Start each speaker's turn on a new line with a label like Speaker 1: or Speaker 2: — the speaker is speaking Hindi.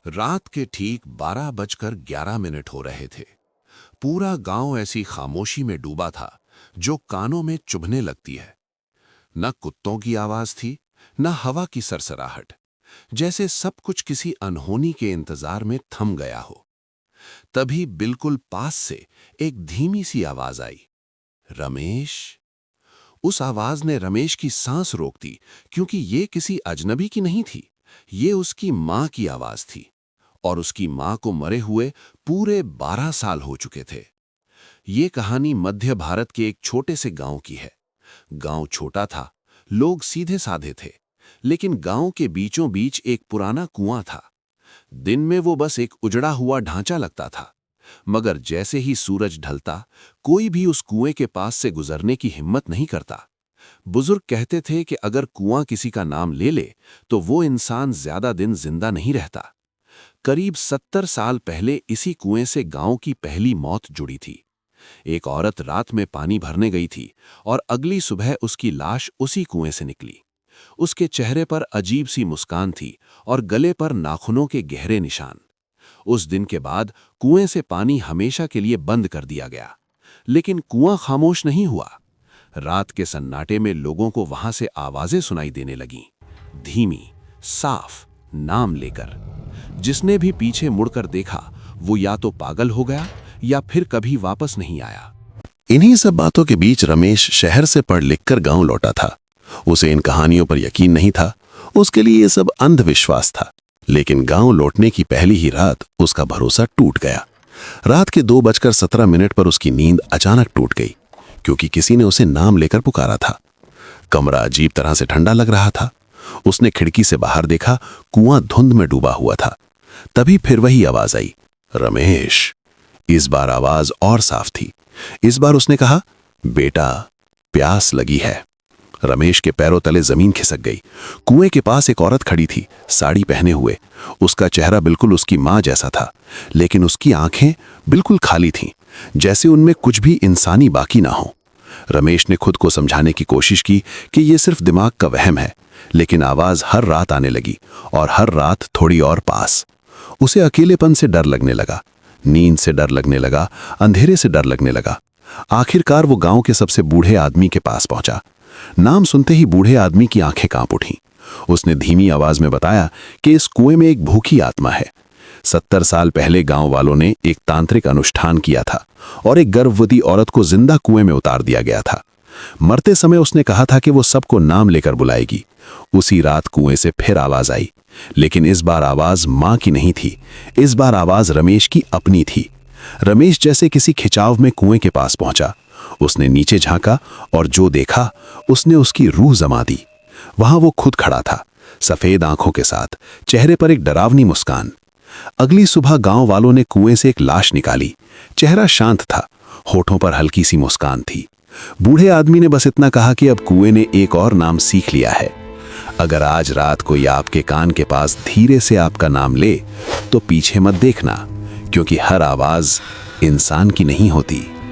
Speaker 1: रात के ठीक 12:11 हो रहे थे। पूरा गांव ऐसी खामोशी में डूबा था जो कानों में चुभने लगती है। न कुत्तों की आवाज थी, न हवा की सरसराहट, जैसे सब कुछ किसी अनहोनी के इंतजार में थम गया हो। तभी बिल्कुल पास से एक धीमी सी आवाज आई, रमेश। उस आवाज ने रमेश की सांस रोक दी, क्योंकि ये किसी अजनबी की नहीं थी, ये उसकी मां की आवाज थी। और उसकी मां को मरे हुए पूरे 12 साल हो चुके थे। ये कहानी मध्य भारत के एक छोटे से गांव की है। गांव छोटा था, लोग सीधे साधे थे, लेकिन गांव के बीचों बीच एक पुराना कुआं था। दिन में वो बस एक उजड़ा हुआ ढांचा लगता था, मगर जैसे ही सूरज ढलता, कोई भी उस कुएं के पास से गुजरने की हिम्मत नहीं करता। बुजुर्ग कहते थे कि अगर कुआं किसी का नाम ले ले, तो वो इंसान ज्यादा दिन जिंदा नहीं रहता। करीब 70 साल पहले इसी कुएं से गांव की पहली मौत जुड़ी थी। एक औरत रात में पानी भरने गई थी और अगली सुबह उसकी लाश उसी कुएं से निकली। उसके चेहरे पर अजीब सी मुस्कान थी और गले पर नाखूनों के गहरे निशान। उस दिन के बाद कुएं से पानी हमेशा के लिए बंद कर दिया गया। लेकिन कुआं खामोश नहीं हुआ। रात के सन्नाटे में लोगों को वहां से आवाजें सुनाई देने लगीं, धीमी, साफ, नाम लेकर। जिसने भी पीछे मुड़कर देखा, वो या तो पागल हो गया या फिर कभी वापस नहीं आया।
Speaker 2: इन्हीं सब बातों के बीच रमेश शहर से पढ़ लिख कर गांव लौटा था। उसे इन कहानियों पर यकीन नहीं था, उसके लिए ये सब अंधविश्वास था। लेकिन गांव लौटने की पहली ही रात उसका भरोसा टूट गया। रात के 2:17 पर उसकी नींद अचानक टूट गई, क्योंकि किसी ने उसे नाम लेकर पुकारा था। कमरा अजीब तरह से ठंडा लग रहा था। उसने खिड़की से बाहर देखा, कुआं धुंध में डूबा हुआ था। तभी फिर वही आवाज आई, रमेश। इस बार आवाज और साफ थी। इस बार उसने कहा, बेटा, प्यास लगी है। रमेश के पैरों तले जमीन खिसक गई। कुएं के पास एक औरत खड़ी थी, साड़ी पहने हुए। उसका चेहरा बिल्कुल उसकी मां जैसा था, लेकिन उसकी आंखें बिल्कुल खाली थीं, जैसे उनमें कुछ भी इंसानी बाकी ना हो। रमेश ने खुद को समझाने की कोशिश की कि यह सिर्फ दिमाग का वहम है, लेकिन आवाज हर रात आने लगी, और हर रात थोड़ी और पास। उसे अकेलेपन से डर लगने लगा, नींद से डर लगने लगा, अंधेरे से डर लगने लगा। आखिरकार वो गांव के सबसे बूढ़े आदमी के पास पहुंचा। नाम सुनते ही बूढ़े आदमी की आंखें कांप उठीं। उसने धीमी आवाज में बताया कि इस कुएं में एक भूखी आत्मा है। 70 साल पहले गांव वालों ने एक तांत्रिक अनुष्ठान किया था और एक गर्भवती औरत को जिंदा कुएं में उतार दिया गया था। मरते समय उसने कहा था कि वो सबको नाम लेकर बुलाएगी। उसी रात कुएं से फिर आवाज आई, लेकिन इस बार आवाज मां की नहीं थी। इस बार आवाज रमेश की अपनी थी। रमेश जैसे किसी खिंचाव में कुएं के पास पहुंचा। उसने नीचे झांका और जो देखा, उसने उसकी रूह जमा दी। वहां वो खुद खड़ा था, सफेद आंखों के साथ, चेहरे पर एक डरावनी मुस्कान। अगली सुबह गांव वालों ने कुएं से एक लाश निकाली। चेहरा शांत था, होठों पर हल्की सी मुस्कान थी। बूढ़े आदमी ने बस इतना कहा कि अब कुएं ने एक और नाम सीख लिया है। अगर आज रात कोई आपके कान के पास धीरे से आपका नाम ले, तो पीछे मत देखना, क्योंकि हर आवाज इंसान की नहीं होती।